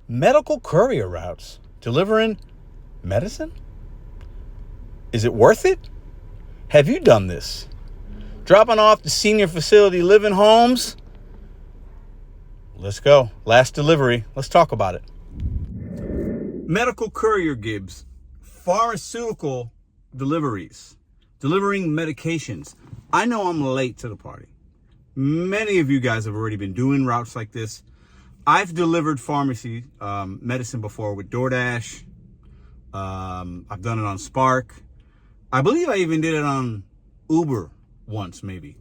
Medical Courier Routes, delivering medicine? Is it worth it? Have you done this? Dropping off to senior facility living homes? Let's go. Last delivery. Let's talk about it. Medical Courier gives pharmaceutical deliveries, delivering medications. I know I'm late to the party. Many of you guys have already been doing routes like this. I've delivered pharmacy medicine before with DoorDash. I've done it on Spark. I believe I even did it on Uber once, maybe.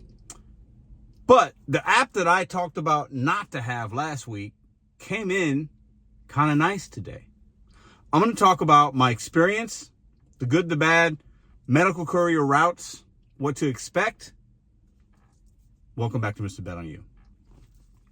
But the app that I talked about not to have last week came in kind of nice today. I'm going to talk about my experience, the good, the bad, Medical Courier Routes, what to expect. Welcome back to Mr.BetonYou.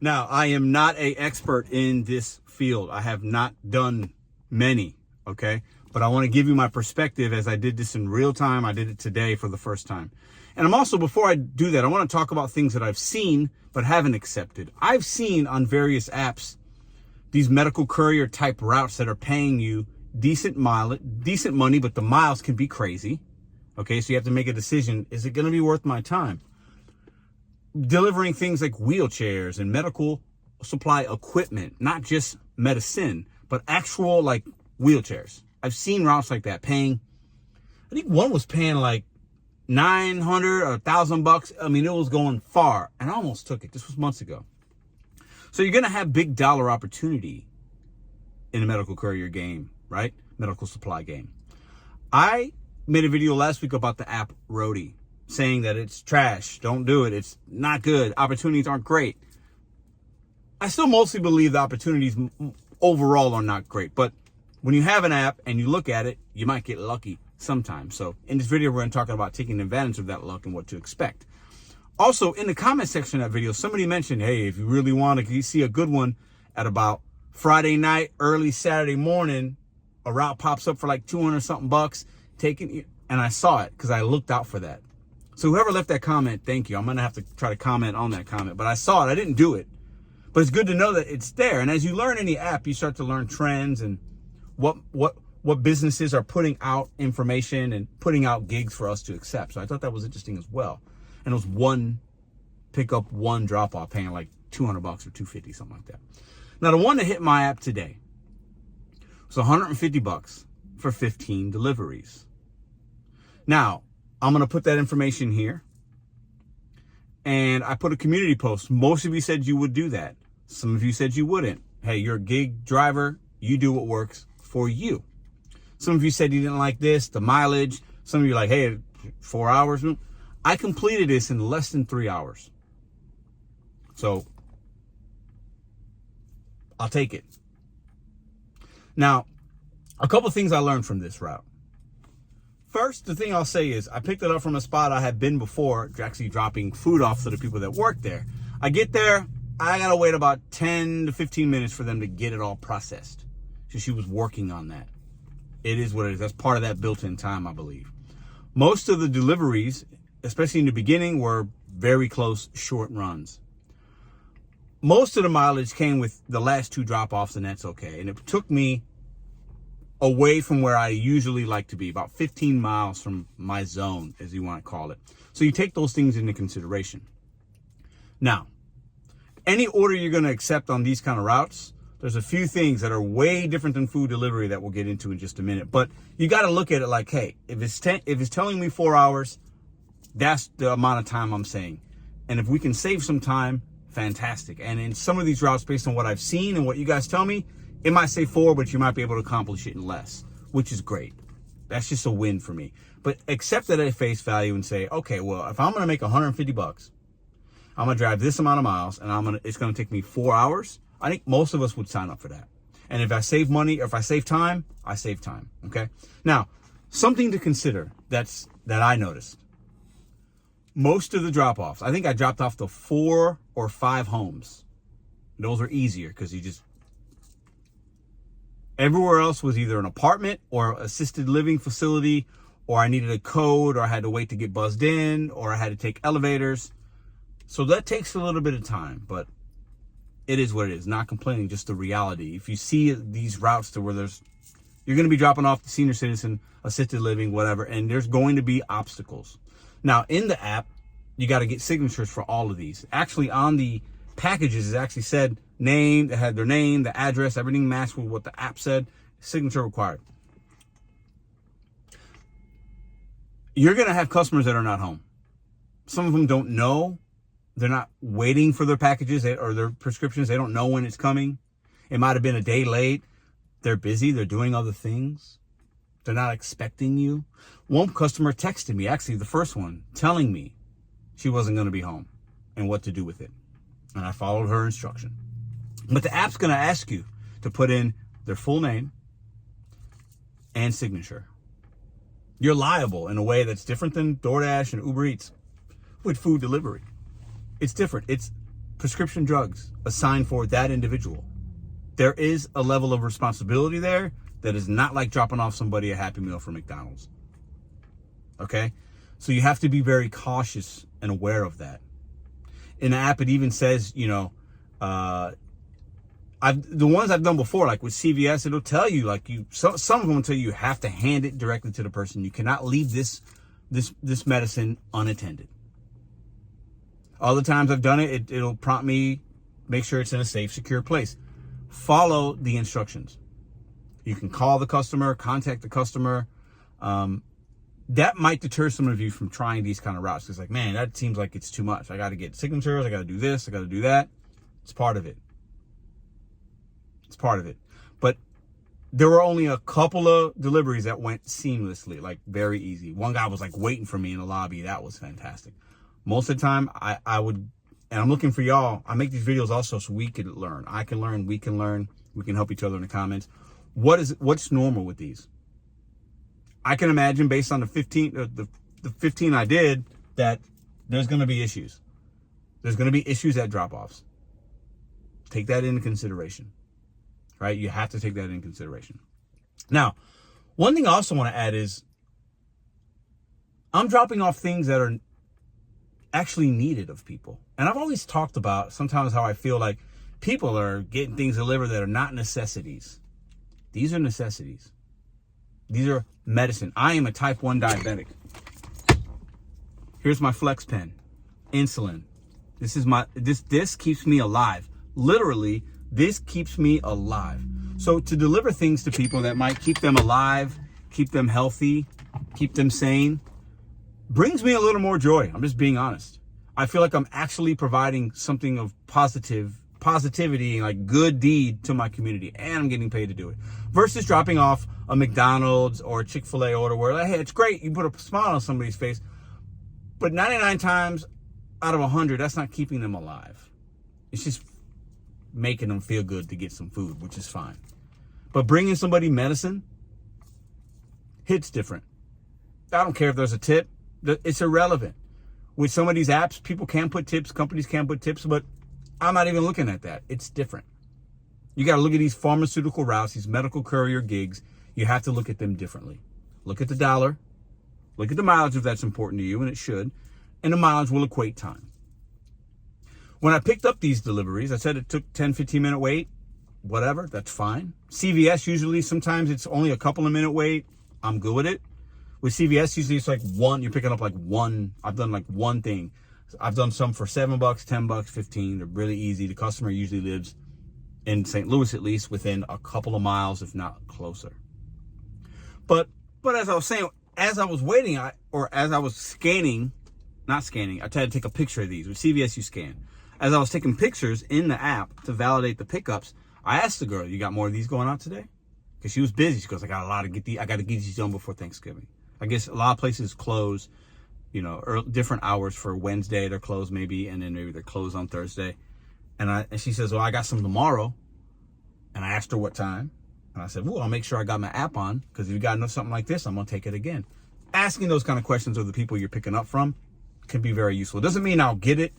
Now, I am not an expert in this field. I have not done many, okay? But I want to give you my perspective as I did this in real time. I did it today for the first time. And I'm also, before I do that, I want to talk about things that I've seen but haven't accepted. I've seen on various apps these medical courier type routes that are paying you decent money, but the miles can be crazy. Okay, so you have to make a decision. Is it going to be worth my time? Delivering things like wheelchairs and medical supply equipment, not just medicine, but actual like wheelchairs. I've seen routes like that paying, I think one was paying like $900 or $1,000. I mean, it was going far, and I almost took it. This was months ago. So you're going to have big dollar opportunity in the medical courier game, right? Medical supply game. I made a video last week about the app Roadie, saying that it's trash, don't do it, it's not good, opportunities aren't great. I still mostly believe the opportunities overall are not great, but when you have an app and you look at it, you might get lucky sometimes. So in this video, we're going to talk about taking advantage of that luck and what to expect. Also, in the comment section of that video, somebody mentioned, hey, if you really want to see a good one at about Friday night, early Saturday morning, a route pops up for like 200 something bucks, and I saw it because I looked out for that. So whoever left that comment, thank you. I'm going to have to try to comment on that comment, but I saw it. I didn't do it, but it's good to know that it's there. And as you learn any app, you start to learn trends and what businesses are putting out information and putting out gigs for us to accept. So I thought that was interesting as well. And it was one pickup, one drop off, paying like $200 or $250, something like that. Now the one that hit my app today was $150 for 15 deliveries. Now, I'm going to put that information here. And I put a community post. Most of you said you would do that. Some of you said you wouldn't. Hey, you're a gig driver. You do what works for you. Some of you said you didn't like this, the mileage. Some of you are like, hey, 4 hours. I completed this in less than 3 hours. So I'll take it. Now, a couple of things I learned from this route. First, the thing I'll say is I picked it up from a spot I had been before, actually dropping food off to the people that work there. I get there, I got to wait about 10 to 15 minutes for them to get it all processed. So she was working on that. It is what it is. That's part of that built-in time, I believe. Most of the deliveries, especially in the beginning, were very close, short runs. Most of the mileage came with the last two drop-offs, and that's okay. And it took me away from where I usually like to be, about 15 miles from my zone, as you want to call it. So you take those things into consideration. Now, any order you're going to accept on these kind of routes, there's a few things that are way different than food delivery that we'll get into in just a minute. But you got to look at it like, hey, if it's telling me 4 hours, that's the amount of time I'm saying. And if we can save some time, fantastic. And in some of these routes, based on what I've seen and what you guys tell me, it might say 4, but you might be able to accomplish it in less, which is great. That's just a win for me. But accept that at face value and say, okay, well, if I'm going to make $150, I'm going to drive this amount of miles and it's going to take me 4 hours. I think most of us would sign up for that. And if I save money, or if I save time, I save time. Okay. Now, something to consider that I noticed. Most of the drop-offs, I think I dropped off to 4 or 5 homes. Those are easier because everywhere else was either an apartment or assisted living facility, or I needed a code, or I had to wait to get buzzed in, or I had to take elevators. So that takes a little bit of time, but it is what it is. Not complaining, just the reality. If you see these routes to where you're going to be dropping off the senior citizen, assisted living, whatever, and there's going to be obstacles. Now, in the app, you got to get signatures for all of these. Actually, on the packages, it actually said name, they had their name, the address, everything matched with what the app said, signature required. You're going to have customers that are not home. Some of them don't know. They're not waiting for their packages or their prescriptions. They don't know when it's coming. It might have been a day late. They're busy. They're doing other things. They're not expecting you. One customer texted me, actually the first one, telling me she wasn't going to be home and what to do with it. And I followed her instruction. But the app's going to ask you to put in their full name and signature. You're liable in a way that's different than DoorDash and Uber Eats with food delivery. It's different. It's prescription drugs assigned for that individual. There is a level of responsibility there that is not like dropping off somebody a Happy Meal from McDonald's. Okay? So you have to be very cautious and aware of that. In the app, it even says, the ones I've done before, like with CVS, it'll tell you, some of them will tell you have to hand it directly to the person. You cannot leave this medicine unattended. All the times I've done it, it'll prompt me, make sure it's in a safe, secure place. Follow the instructions. You can call the customer, contact the customer. That might deter some of you from trying these kind of routes. It's like, man, that seems like it's too much. I got to get signatures. I got to do this. I got to do that. It's part of it. It's part of it. But there were only a couple of deliveries that went seamlessly, like very easy. One guy was like waiting for me in the lobby. That was fantastic. Most of the time, I would, and I'm looking for y'all. I make these videos also so we can learn. I can learn. We can learn. We can help each other in the comments. What's normal with these? I can imagine based on the 15 I did that there's going to be issues. There's going to be issues at drop-offs. Take that into consideration, right? You have to take that into consideration. Now, one thing I also want to add is I'm dropping off things that are actually needed of people. And I've always talked about sometimes how I feel like people are getting things delivered that are not necessities. These are necessities. These are medicine. I am a type 1 diabetic. Here's my Flex pen. Insulin. This keeps me alive. Literally, this keeps me alive. So to deliver things to people that might keep them alive, keep them healthy, keep them sane, brings me a little more joy. I'm just being honest. I feel like I'm actually providing something of positivity, like good deed to my community, and I'm getting paid to do it. Versus dropping off a McDonald's or a Chick-fil-A order where, like, hey, it's great, you put a smile on somebody's face, but 99 times out of 100, that's not keeping them alive. It's just making them feel good to get some food, which is fine. But bringing somebody medicine hits different. I don't care if there's a tip. It's irrelevant. With some of these apps, people can put tips, companies can put tips, but I'm not even looking at that. It's different. You got to look at these pharmaceutical routes, these medical courier gigs. You have to look at them differently. Look at the dollar. Look at the mileage if that's important to you, and it should. And the mileage will equate time. When I picked up these deliveries, I said it took 10, 15-minute wait. Whatever, that's fine. CVS, usually, sometimes it's only a couple of minute wait. I'm good with it. With CVS, usually it's like one. You're picking up like one. I've done like one thing. I've done some for $7, $10, $15. They're really easy. The customer usually lives in St. Louis, at least, within a couple of miles, if not closer. But as I was saying, as I was waiting, as I was scanning, not scanning, I tried to take a picture of these. With CVS, you scan. As I was taking pictures in the app to validate the pickups, I asked the girl, "You got more of these going out today?" Because she was busy. She goes, "I got to get these done before Thanksgiving." I guess a lot of places close, different hours for Wednesday. They're closed maybe, and then maybe they're closed on Thursday. And she says, "Well, I got some tomorrow." And I asked her what time. And I said, "Well, I'll make sure I got my app on, because if you got something like this, I'm going to take it again." Asking those kind of questions of the people you're picking up from can be very useful. It doesn't mean I'll get it.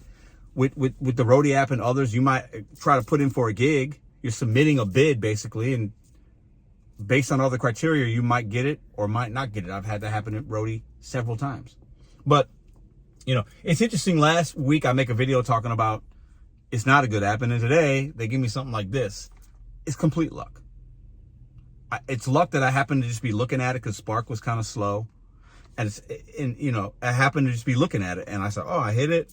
With the Roadie app and others, you might try to put in for a gig. You're submitting a bid, basically, and based on other criteria, you might get it or might not get it. I've had that happen at Roadie several times. But, it's interesting. Last week, I make a video talking about it's not a good app. And then today they give me something like this. It's complete luck. It's luck that I happened to just be looking at it because Spark was kind of slow. And I happened to just be looking at it, and I said, oh, I hit it.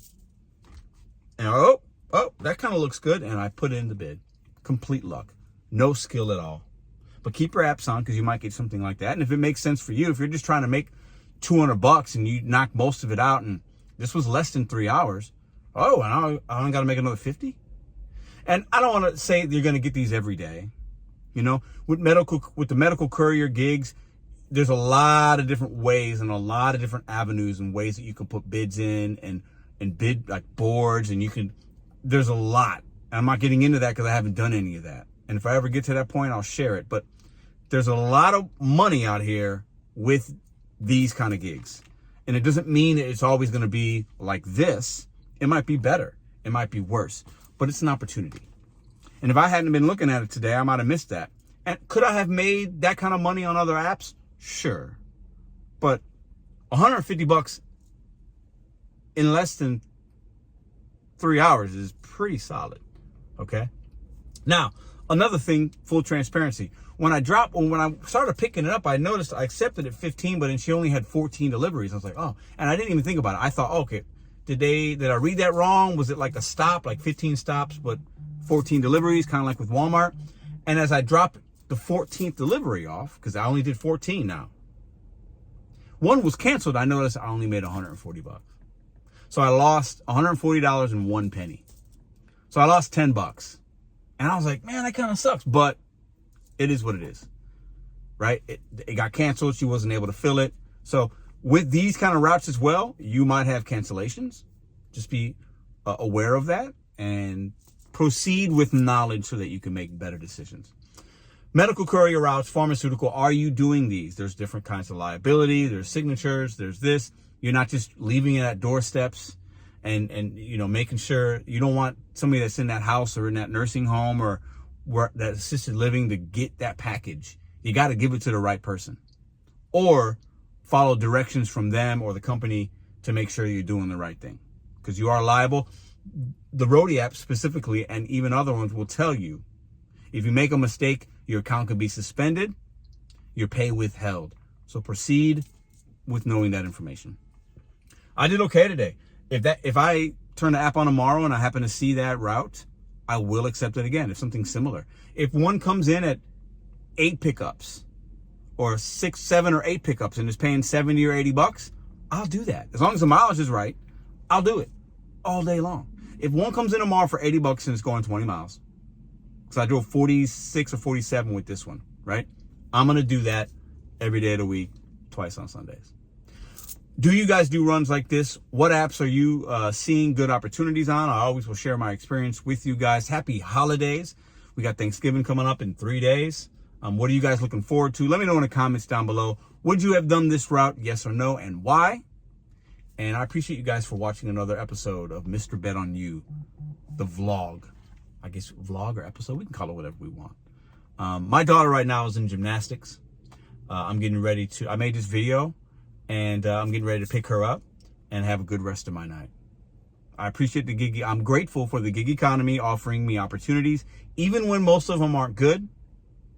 And oh, that kind of looks good. And I put it in the bid. Complete luck. No skill at all. But keep your apps on because you might get something like that. And if it makes sense for you, if you're just trying to make $200 and you knock most of it out, and this was less than 3 hours, oh, and I only got to make another 50. And I don't want to say you're going to get these every day. You know, with the medical courier gigs, there's a lot of different ways and a lot of different avenues and ways that you can put bids in and bid like boards, and there's a lot. And I'm not getting into that because I haven't done any of that. And if I ever get to that point, I'll share it. But there's a lot of money out here with these kind of gigs. And it doesn't mean that it's always going to be like this. It might be better. It might be worse. But it's an opportunity. And if I hadn't been looking at it today, I might have missed that. And could I have made that kind of money on other apps? Sure. But $150 in less than 3 hours is pretty solid. Okay. Now, another thing, full transparency. When I started picking it up, I noticed I accepted at 15, but then she only had 14 deliveries. I was like, oh, and I didn't even think about it. I thought, okay, did I read that wrong? Was it like a stop, like 15 stops, but 14 deliveries, kind of like with Walmart? And as I dropped the 14th delivery off, because I only did 14 now, one was canceled. I noticed I only made $140. So I lost $140 and 1 penny. So I lost $10. And I was like, man, that kind of sucks, but it is what it is, right? It got canceled. She wasn't able to fill it. So with these kind of routes as well, you might have cancellations. Just be aware of that and proceed with knowledge so that you can make better decisions. Medical courier routes, pharmaceutical, are you doing these? There's different kinds of liability. There's signatures. There's this. You're not just leaving it at doorsteps and making sure you don't want somebody that's in that house or in that nursing home or where that assisted living to get that package. You got to give it to the right person or follow directions from them or the company to make sure you're doing the right thing, because you are liable. The Roadie app specifically, and even other ones, will tell you if you make a mistake, your account could be suspended, your pay withheld. So proceed with knowing that information. I did okay today. If I turn the app on tomorrow and I happen to see that route, I will accept it again if something similar. If one comes in at 8 pickups or 6, 7, or 8 pickups and is paying $70 or $80, I'll do that. As long as the mileage is right, I'll do it all day long. If one comes in tomorrow for $80 and it's going 20 miles, because I drove 46 or 47 with this one, right? I'm going to do that every day of the week, twice on Sundays. Do you guys do runs like this? What apps are you seeing good opportunities on? I always will share my experience with you guys. Happy holidays. We got Thanksgiving coming up in 3 days. What are you guys looking forward to? Let me know in the comments down below. Would you have done this route? Yes or no, and why? And I appreciate you guys for watching another episode of Mr.BetonYou, the vlog. I guess vlog or episode, we can call it whatever we want. My daughter right now is in gymnastics. I'm getting ready to, I made this video and I'm getting ready to pick her up and have a good rest of my night. I appreciate the gig. I'm grateful for the gig economy offering me opportunities. Even when most of them aren't good,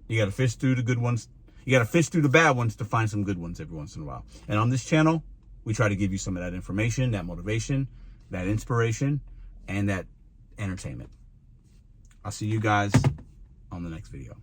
you got to fish through the good ones. You got to fish through the bad ones to find some good ones every once in a while. And on this channel, we try to give you some of that information, that motivation, that inspiration, and that entertainment. I'll see you guys on the next video.